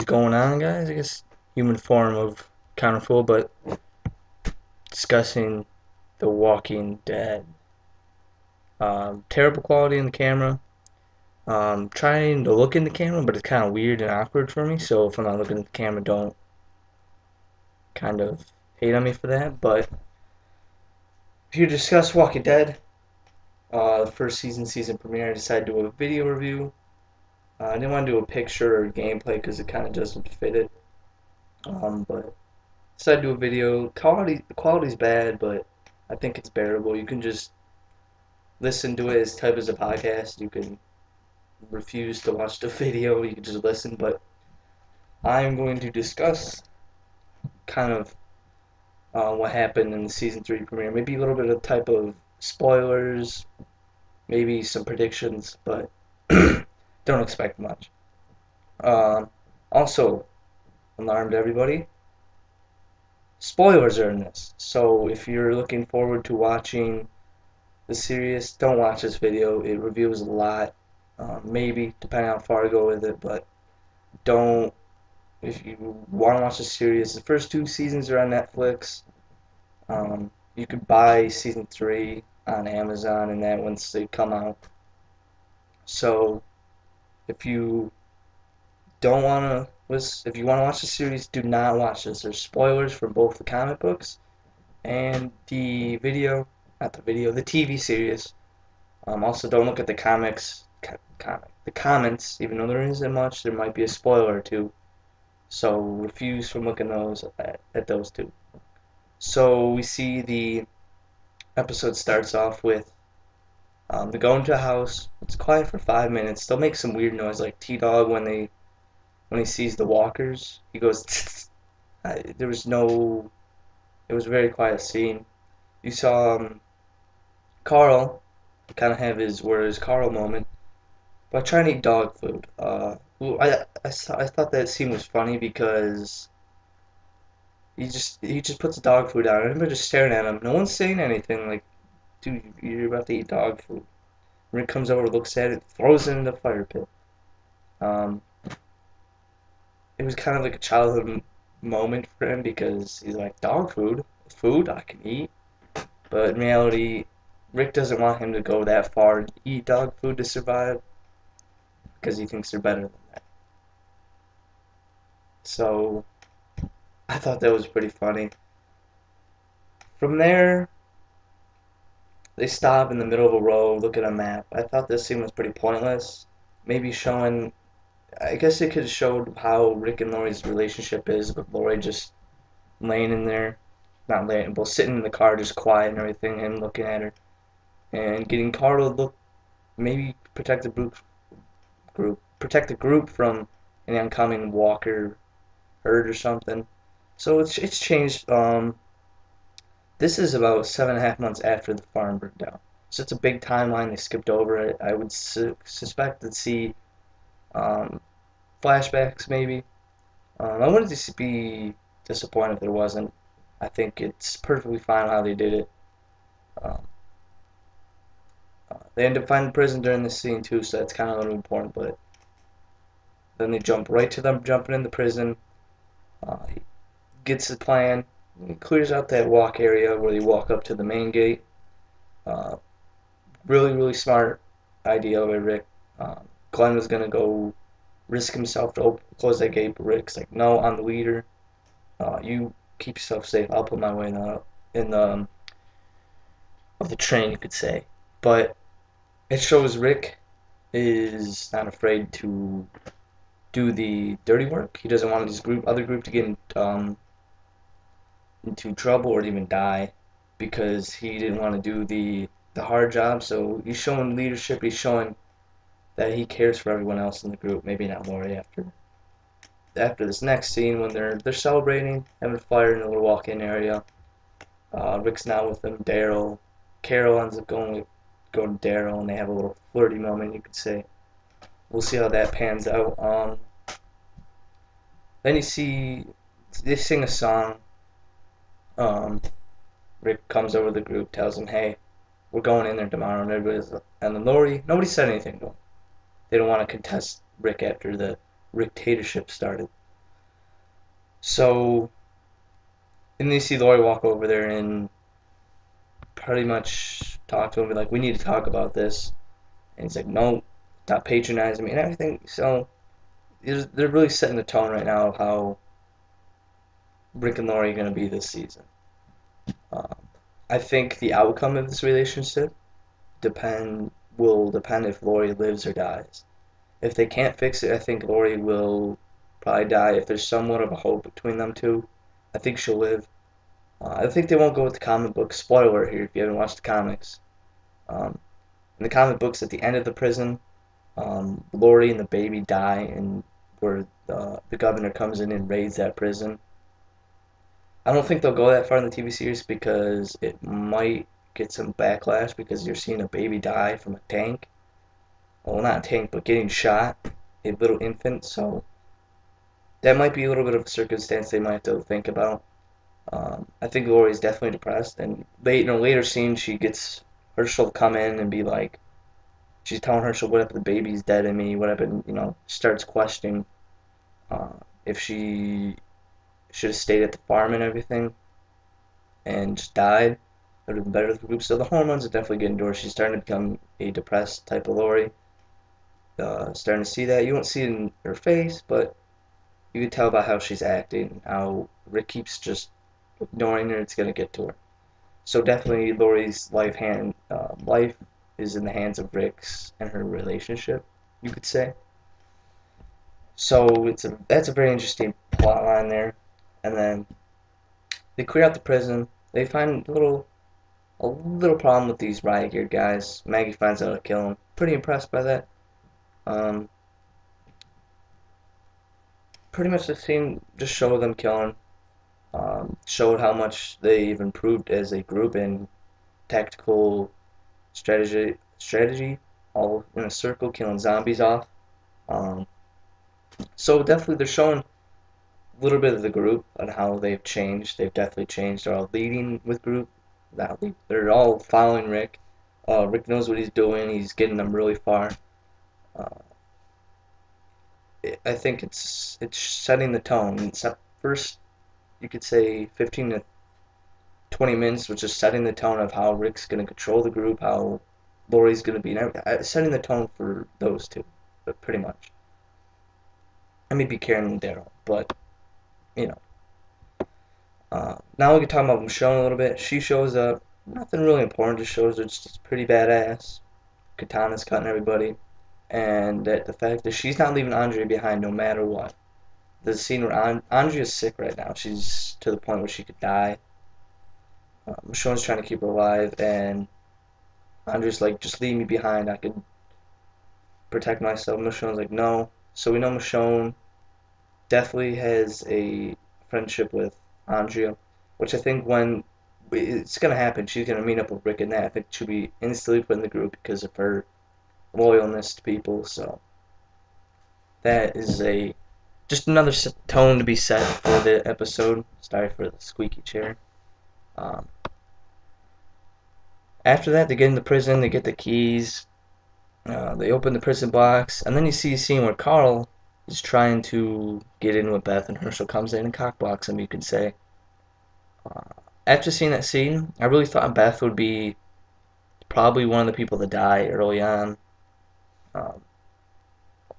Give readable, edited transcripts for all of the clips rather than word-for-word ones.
Going on, guys? I guess human form of counterfoil, but discussing The Walking Dead. Terrible quality in the camera. Trying to look in the camera, but it's kind of weird and awkward for me. So if I'm not looking at the camera, don't kind of hate on me for that. But if you discuss Walking Dead, the first season premiere, I decided to do a video review. I didn't want to do a picture or gameplay because it kind of doesn't fit it. But decided to do a video. The quality's bad, but I think it's bearable. You can just listen to it as type as a podcast. You can refuse to watch the video. You can just listen. But I'm going to discuss kind of what happened in the season 3 premiere. Maybe a little bit of type of spoilers, maybe some predictions, but don't expect much. Um, Also, alarmed everybody. Spoilers are in this. So if you're looking forward to watching the series, don't watch this video. It reveals a lot. Maybe, depending on how far I go with it, but don't. If you want to watch the series, the first 2 seasons are on Netflix. You could buy season 3 on Amazon and that once they come out. So if you don't want to, if you want to watch the series, do not watch this. There's spoilers for both the comic books and the video, not the video, the TV series. Also, don't look at the the comments, even though there isn't much, there might be a spoiler or two. So refuse from looking at those two. So we see the episode starts off with they go into a house. It's quiet for 5 minutes. They'll make some weird noise like T-Dog when he sees the walkers. He goes. There was no. It was a very quiet scene. You saw Carl kind of have his Carl moment by trying to eat dog food. I thought that scene was funny because he just puts the dog food down and everybody just staring at him. No one's saying anything like, dude, you're about to eat dog food. Rick comes over, looks at it, throws it in the fire pit. Um, it was kind of like a childhood moment for him because he's like, dog food, food I can eat. But in reality, Rick doesn't want him to go that far and eat dog food to survive because he thinks they're better than that. So I thought that was pretty funny. From there, they stop in the middle of a road, look at a map. I thought this scene was pretty pointless. Maybe showing, I guess it could have showed how Rick and Lori's relationship is, but Lori just laying in there, not laying, but sitting in the car just quiet and everything, and looking at her, and getting Carl to look, maybe protect the group from an oncoming Walker herd or something. So it's changed. This is about 7.5 months after the farm burned down. So it's a big timeline. They skipped over it. I would suspect to see um, flashbacks maybe. I wouldn't just be disappointed if there wasn't. I think it's perfectly fine how they did it. Um, they end up finding prison during this scene too, so that's kind of a little important. But then they jump right to them jumping in the prison. He gets the plan. He clears out that walk area where they walk up to the main gate. Uh, really smart idea by Rick. Glenn was gonna go risk himself to close that gate, but Rick's like, no, I'm the leader. You keep yourself safe. I'll put my way in the of the train, you could say. But it shows Rick is not afraid to do the dirty work. He doesn't want his other group to get into trouble or even die because he didn't want to do the hard job. So he's showing leadership. He's showing that he cares for everyone else in the group. Maybe not Lori after this next scene when they're celebrating, having a fire in the little walk-in area. Rick's now with them. Daryl, Carol ends up going to Daryl, and they have a little flirty moment, you could say. We'll see how that pans out. Then you see they sing a song. Um, Rick comes over to the group, tells them, "Hey, we're going in there tomorrow," and then Lori, nobody said anything to him. They don't want to contest Rick after the Rick-tatorship started. So, and you see Lori walk over there and pretty much talk to him, be like, we need to talk about this. And he's like, no, stop patronizing me and everything. So, they're really setting the tone right now of how Rick and Lori are going to be this season. Um, I think the outcome of this relationship will depend if Lori lives or dies. If they can't fix it, I think Lori will probably die. If there's somewhat of a hope between them two, I think she'll live. I think they won't go with the comic book. Spoiler here if you haven't watched the comics. Um, in the comic books, at the end of the prison, Lori and the baby die, and where the governor comes in and raids that prison. I don't think they'll go that far in the TV series because it might get some backlash because you're seeing a baby die from a tank. Well, not a tank, but getting shot, a little infant. So that might be a little bit of a circumstance they might have to think about. I think Lori's definitely depressed, and in a later scene, she gets Herschel to come in and be like, she's telling Herschel what if the baby's dead in me, what happened, starts questioning uh, if she should have stayed at the farm and everything and just died. It would have been better for the group. So the hormones are definitely getting to her. She's starting to become a depressed type of Lori. Starting to see that. You won't see it in her face, but you can tell by how she's acting, how Rick keeps just ignoring her. It's gonna get to her. So definitely, Lori's life is in the hands of Rick's and her relationship. You could say. So that's a very interesting plot line there. And then they clear out the prison. They find a little problem with these riot gear guys. Maggie finds out how to kill them. Pretty impressed by that. Um, Pretty much the scene just showed them killing. Showed how much they've improved as a group in tactical strategy, all in a circle, killing zombies off. Um, so definitely they're showing a little bit of the group and how they've changed. They've definitely changed. They're all leading with group. They're all following Rick. Rick knows what he's doing. He's getting them really far. Uh, I think it's setting the tone. First, you could say 15 to 20 minutes was just setting the tone of how Rick's going to control the group, how Lori's going to be, setting the tone for those two, but pretty much. I may be Karen and Daryl, but you know. Now we can talk about Michonne a little bit. She shows up. Nothing really important. Just shows her just pretty badass. Katana's cutting everybody, and that the fact that she's not leaving Andrea behind no matter what. There's a scene where Andrea's sick right now. She's to the point where she could die. Michonne's trying to keep her alive, and Andrea's like, just leave me behind. I could protect myself. Michonne's like, no. So we know Michonne definitely has a friendship with Andrea, which I think when it's gonna happen, she's gonna meet up with Rick and that. I think she'll be instantly put in the group because of her loyalness to people. So that is a just another tone to be set for the episode. Sorry for the squeaky chair. Um, After that, they get into prison. They get the keys. They open the prison box, and then you see a scene where Carl is trying to get in with Beth, and Herschel comes in and cockblocks him, you could say. Uh, After seeing that scene, I really thought Beth would be probably one of the people to die early on. Um,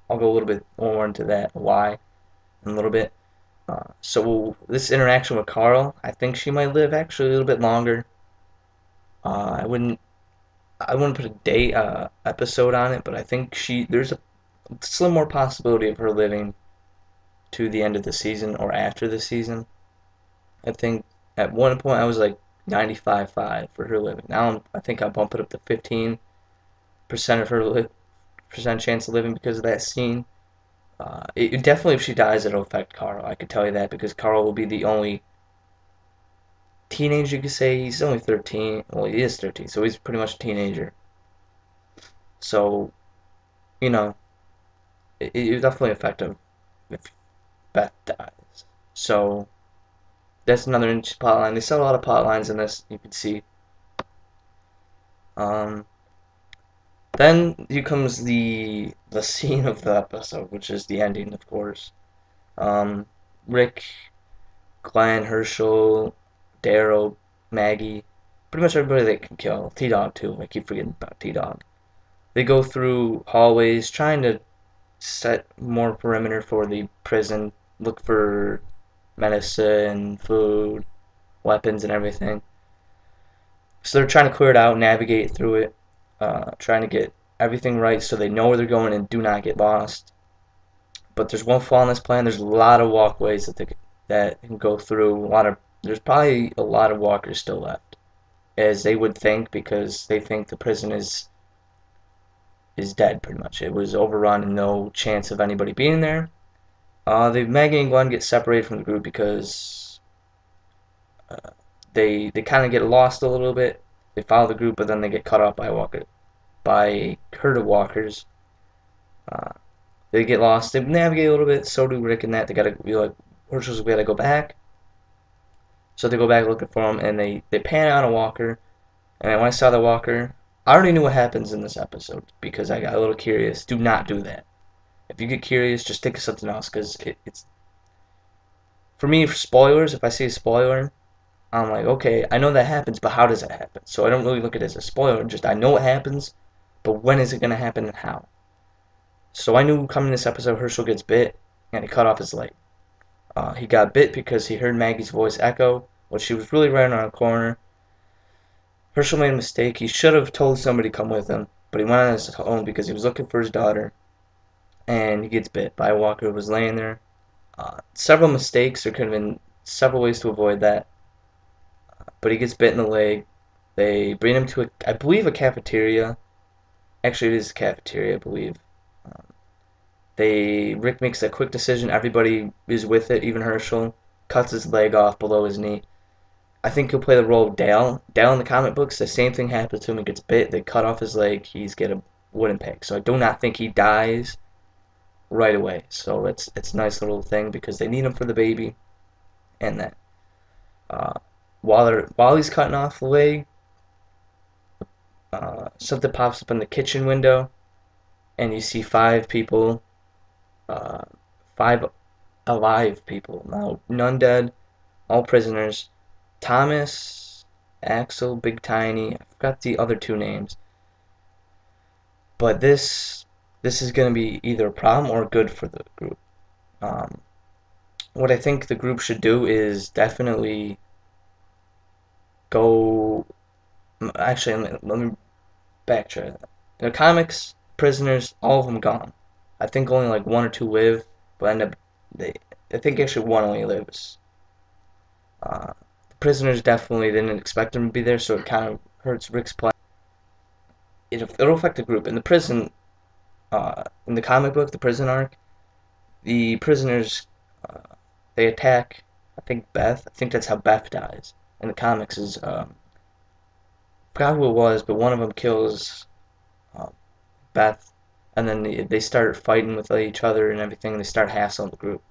I'll go a little bit more into that, why, in a little bit. So this interaction with Carl, I think she might live actually a little bit longer. Uh, I wouldn't I wouldn't put a date episode on it, but I think there's a slim more possibility of her living to the end of the season or after the season. I think at one point I was like 95.5 for her living. Now I think I bump it up to 15% of her percent chance of living because of that scene. Definitely, if she dies, it'll affect Carl. I could tell you that because Carl will be the only teenager you could say. He's only 13. Well, he is 13, so he's pretty much a teenager. So, you know, it definitely affect him if Beth dies. So, that's another interesting plot line. They set a lot of plot lines in this, you can see. Um, then here comes the scene of the episode, which is the ending, of course. Um, Rick Glenn, Herschel, Daryl, Maggie, pretty much everybody they can kill. T-Dog too. I keep forgetting about T-Dog. They go through hallways trying to set more perimeter for the prison, look for medicine, food, weapons, and everything. So they're trying to clear it out, navigate through it, trying to get everything right so they know where they're going and do not get lost. But there's one flaw in this plan. There's a lot of walkways that can go through. There's probably a lot of walkers still left, as they would think, because they think the prison is dead pretty much. It was overrun and no chance of anybody being there. Maggie and Glenn get separated from the group because they kind of get lost a little bit. They follow the group, but then they get cut off by a herd of walkers. Uh, they get lost. They navigate a little bit. So do Rick and that. They gotta be like, Herschel's gotta go back. So they go back looking for him, and they pan out a walker. And when I saw the walker, I already knew what happens in this episode because I got a little curious. Do not do that. If you get curious, just think of something else because it's for me. For spoilers, if I see a spoiler, I'm like, okay, I know that happens, but how does that happen? So I don't really look at it as a spoiler. Just I know it happens, but when is it gonna happen and how? So I knew coming this episode, Herschel gets bit, and he cut off his leg. He got bit because he heard Maggie's voice echo when she was really right around the corner. Herschel made a mistake. He should have told somebody to come with him, but he went on his own because he was looking for his daughter, and he gets bit by a walker who was laying there. Several mistakes. There could have been several ways to avoid that, but he gets bit in the leg. They bring him to, I believe, a cafeteria. Actually, it is a cafeteria, I believe. Rick makes a quick decision. Everybody is with it, even Herschel. Cuts his leg off below his knee. I think he'll play the role of Dale. Dale in the comic books, the same thing happens to him. He gets bit. They cut off his leg. He's get a wooden peg. So I do not think he dies right away. So it's a nice little thing because they need him for the baby, and that while he's cutting off the leg, something pops up in the kitchen window, and you see uh, five alive people. Now, none dead, all prisoners. Thomas, Axel, Big Tiny. I forgot the other two names. But this is going to be either a problem or good for the group. Um, what I think the group should do is definitely go. Actually, let me backtrack. In the comics, prisoners, all of them gone. I think only like one or two live, but end up they. I think actually one only lives. The prisoners definitely didn't expect them to be there, so it kind of hurts Rick's plan. It'll affect the group. In the comic book, the prison arc, the prisoners they attack. I think Beth. I think that's how Beth dies. In the comics, is I forgot who it was, but one of them kills uh, Beth, and then they start fighting with each other and everything. And they start hassling the group.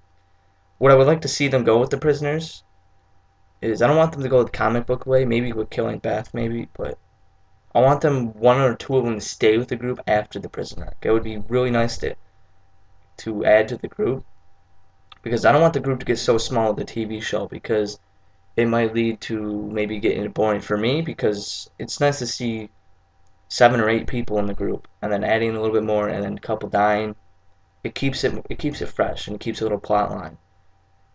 What I would like to see them go with the prisoners is I don't want them to go the comic book way, maybe with killing Beth, maybe, but I want them, one or two of them, to stay with the group after the prison arc. It would be really nice to add to the group because I don't want the group to get so small with the TV show because it might lead to maybe getting it boring for me because it's nice to see 7 or 8 people in the group and then adding a little bit more and then a couple dying. It keeps it fresh and it keeps a little plot line.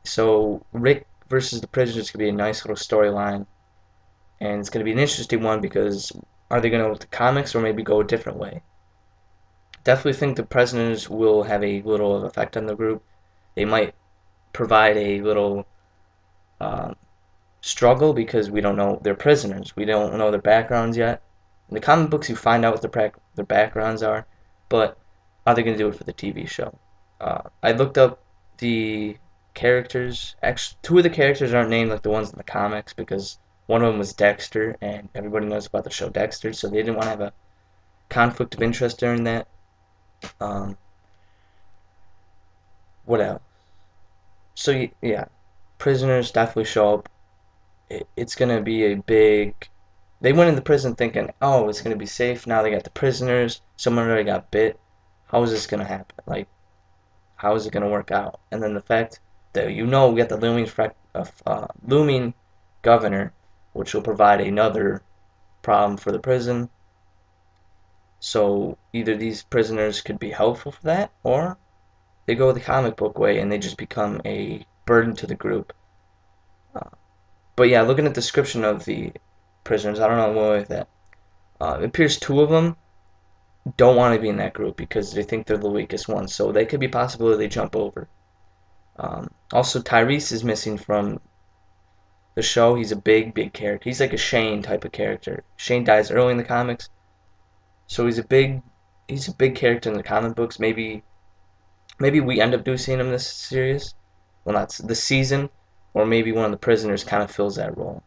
So Rick versus the prisoners could be a nice little storyline, and it's going to be an interesting one because are they going to go with the comics or maybe go a different way? Definitely think the prisoners will have a little effect on the group. They might provide a little um, struggle because we don't know they're prisoners. We don't know their backgrounds yet. In the comic books, you find out what their backgrounds are, but are they going to do it for the TV show? I looked up the characters. Actually, 2 of the characters aren't named like the ones in the comics because one of them was Dexter, and everybody knows about the show Dexter, so they didn't want to have a conflict of interest during that. Um, what else? So yeah, prisoners definitely show up. It's gonna be a big. They went into prison thinking, oh, it's gonna be safe. Now they got the prisoners. Someone already got bit. How is this gonna happen? Like, how is it gonna work out? And then the fact we got the looming governor, which will provide another problem for the prison. So either these prisoners could be helpful for that, or they go the comic book way and they just become a burden to the group. Uh, but yeah, looking at the description of the prisoners, I don't know what with that. It appears two of them don't want to be in that group because they think they're the weakest ones. So they could be possible they jump over. Also, Tyrese is missing from the show. He's a big character. He's like a Shane type of character. Shane dies early in the comics, so he's a big character in the comic books. Maybe we end up seeing him this series. Well, not this season, or maybe one of the prisoners kind of fills that role.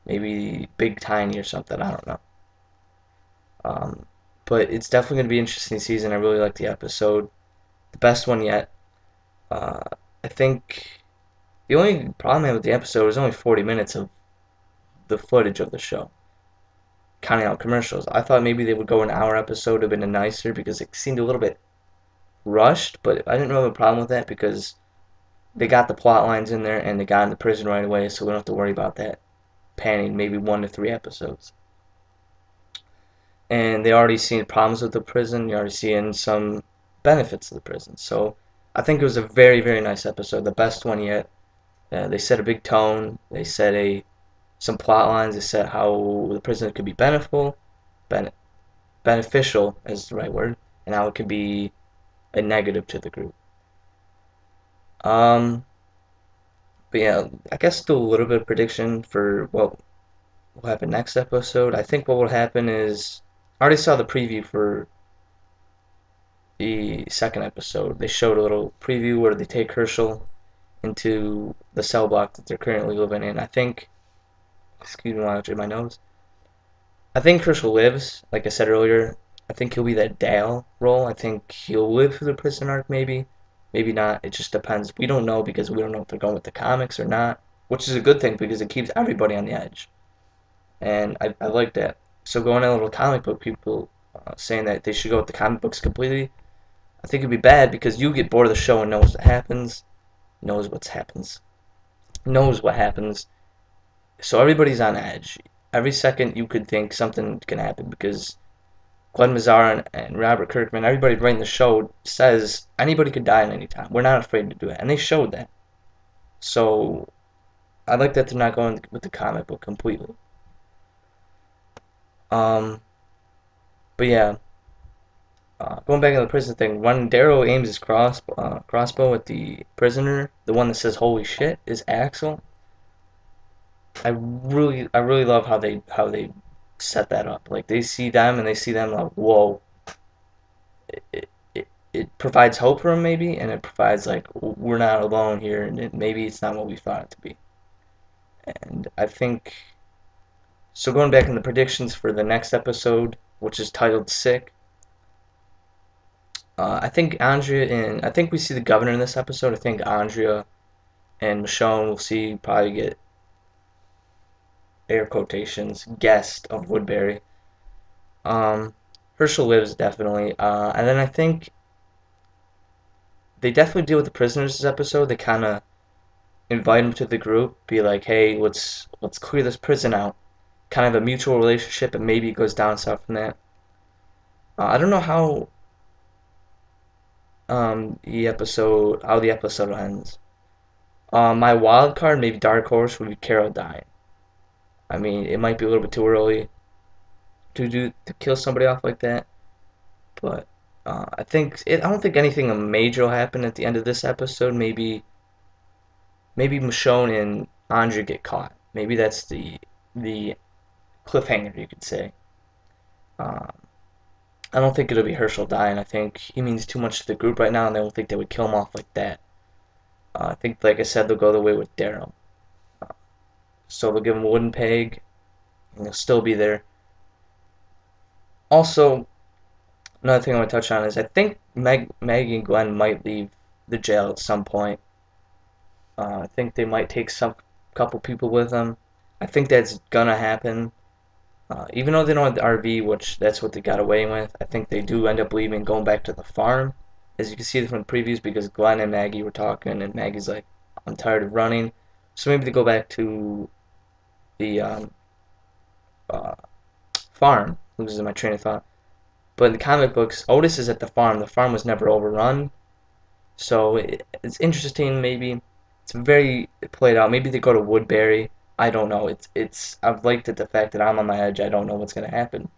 Maybe Big Tiny or something. I don't know. Um, but it's definitely going to be an interesting season. I really like the episode, the best one yet. Uh, I think the only problem I had with the episode was only 40 minutes of the footage of the show, counting out commercials. I thought maybe they would go an hour episode, would have been nicer because it seemed a little bit rushed, but I didn't really have a problem with that because they got the plot lines in there and they got in the prison right away, so we don't have to worry about that panning maybe 1 to 3 episodes. And they already seen problems with the prison. You're already seeing some benefits of the prison. So I think it was a very nice episode, the best one yet. They set a big tone. They set some plot lines. They set how the prison could be beneficial is the right word, and how it could be a negative to the group. Um, but yeah, I guess still a little bit of prediction for what will happen next episode. I think what will happen is I already saw the preview for the second episode. They showed a little preview where they take Herschel into the cell block that they're currently living in. I think, excuse me while I drink my nose. I think Herschel lives, like I said earlier. I think he'll be that Dale role. I think he'll live through the prison arc, maybe. Maybe not. It just depends. We don't know because we don't know if they're going with the comics or not, which is a good thing because it keeps everybody on the edge. And I like that. So going on little comic book people saying that they should go with the comic books completely, I think it'd be bad because you get bored of the show and knows what happens, knows what happens. So everybody's on edge. Every second you could think something can happen because Glenn Mazzara and Robert Kirkman, everybody writing the show says anybody could die at any time. We're not afraid to do it, and they showed that. So I like that they're not going with the comic book completely. Um, but yeah, going back to the prison thing, when Daryl aims his crossbow at the prisoner, the one that says "Holy shit" is Axel. I really love how they set that up. Like they see them and they see them like, whoa. It provides hope for them maybe, and it provides like we're not alone here, and maybe it's not what we thought it to be. And I think so. Going back in the predictions for the next episode, which is titled "Sick," I think I think we see the governor in this episode. I think Andrea and Michonne will see probably get air quotations guest of Woodbury. Herschel lives definitely, and then I think they definitely deal with the prisoners this episode. They kind of invite them to the group, be like, hey, let's clear this prison out. Kind of a mutual relationship, and maybe it goes down south from that. I don't know how the episode ends. My wild card, maybe dark horse, would be Carol dying. I mean, it might be a little bit too early to kill somebody off like that, but I don't think anything major will happen at the end of this episode. Maybe Michonne and Andrea get caught. Maybe that's the cliffhanger you could say. Um, I don't think it'll be Herschel dying. I think he means too much to the group right now, and I don't think they would kill him off like that. I think, like I said, they'll go the way with Daryl. So they'll give him a wooden peg, and he'll still be there. Also, another thing I want to touch on is I think Maggie and Glenn might leave the jail at some point. I think they might take some couple people with them. I think that's gonna happen. Even though they don't have the RV, which that's what they got away with, I think they do end up leaving, going back to the farm. As you can see from the previews, because Glenn and Maggie were talking, and Maggie's like, I'm tired of running. So maybe they go back to the uh, farm. Losing my train of thought. But in the comic books, Otis is at the farm. The farm was never overrun. So it's interesting. Maybe it's very played out. Maybe they go to Woodbury. I don't know. I've liked it the fact that I'm on my edge. I don't know what's gonna happen.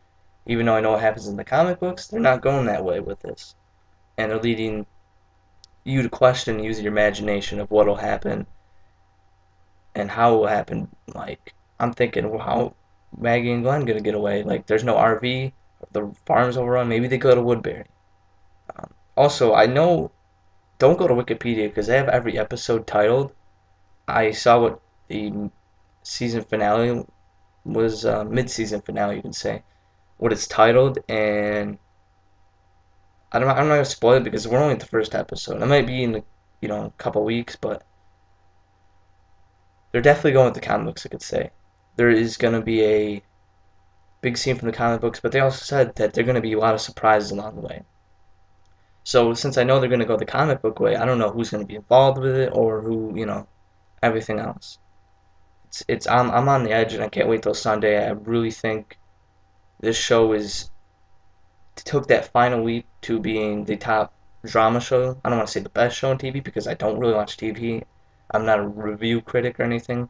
Even though I know what happens in the comic books, they're not going that way with this, and they're leading you to question, use your imagination of what'll happen and how it will happen. Like I'm thinking, well, how Maggie and Glenn gonna get away? Like there's no RV, the farm's overrun. Maybe they go to Woodbury. Also, I know don't go to Wikipedia because they have every episode titled. I saw what the season finale was, mid-season finale, you can say, what it's titled, and I'm not gonna spoil it because we're only at the first episode. It might be in a couple weeks, but they're definitely going with the comic books, I could say. There is gonna be a big scene from the comic books, but they also said that there are gonna be a lot of surprises along the way. So since I know they're gonna go the comic book way, I don't know who's gonna be involved with it or who, everything else. I'm on the edge and I can't wait till Sunday. I really think this show is took that final leap to being the top drama show. I don't want to say the best show on TV because I don't really watch TV. I'm not a review critic or anything.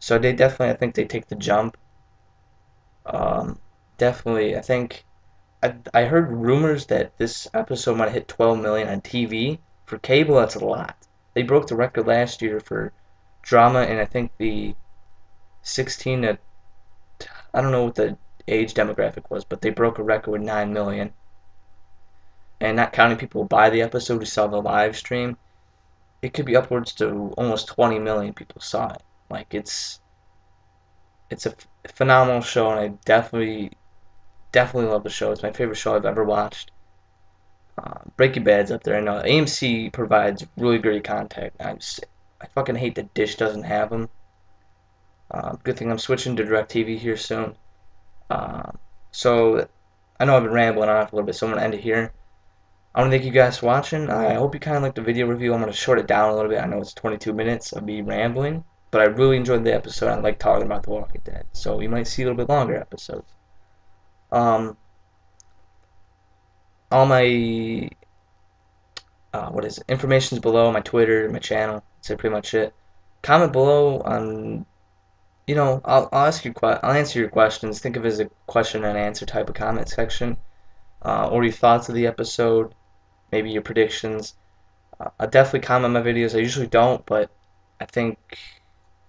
So they definitely, I think they take the jump. Um, Definitely, I think I heard rumors that this episode might hit 12 million on TV. For cable, that's a lot. They broke the record last year for drama, and I think the 16 to I don't know what the age demographic was, but they broke a record with 9 million. And not counting people who buy the episode who saw the live stream, it could be upwards to almost 20 million people saw it. Like it's a phenomenal show, and I definitely love the show. It's my favorite show I've ever watched. Breaking Bad's up there. I know AMC provides really great content. I fucking hate that Dish doesn't have them. Good thing I'm switching to DirecTV here soon. Uh, so I know I've been rambling on for a little bit, so I'm gonna end it here. I want to thank you guys for watching. I hope you kind of liked the video review. I'm going to short it down a little bit. I know it's 22 minutes of me rambling, but I really enjoyed the episode. I like talking about The Walking Dead, so you might see a little bit longer episodes. Um, all my what is it? Information's below. My Twitter, my channel. That's pretty much it. Comment below on I'll ask you I'll answer your questions. Think of it as a question and answer type of comment section, or your thoughts of the episode, maybe your predictions. I definitely comment on my videos. I usually don't, but I think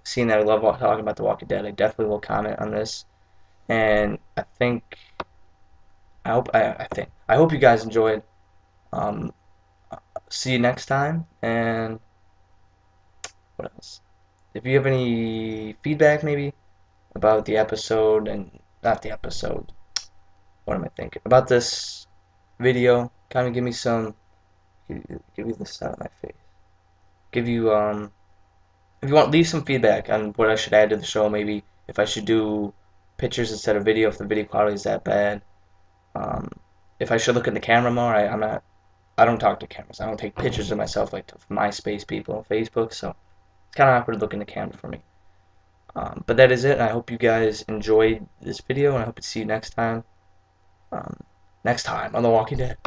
seeing that I love talking about The Walking Dead, I definitely will comment on this. And I hope you guys enjoyed. Um, See you next time. And what else? If you have any feedback, maybe about the episode and not the episode. What am I thinking about this video? Kind of give me some. Give you this out of my face. Give you If you want, leave some feedback on what I should add to the show. Maybe if I should do pictures instead of video, if the video quality is that bad. Um, if I should look at the camera more. I'm not. I don't talk to cameras. I don't take pictures of myself like to MySpace people on Facebook. So it's kind of awkward to look in the camera for me. But that is it. I hope you guys enjoyed this video, and I hope to see you next time. Um, next time on The Walking Dead.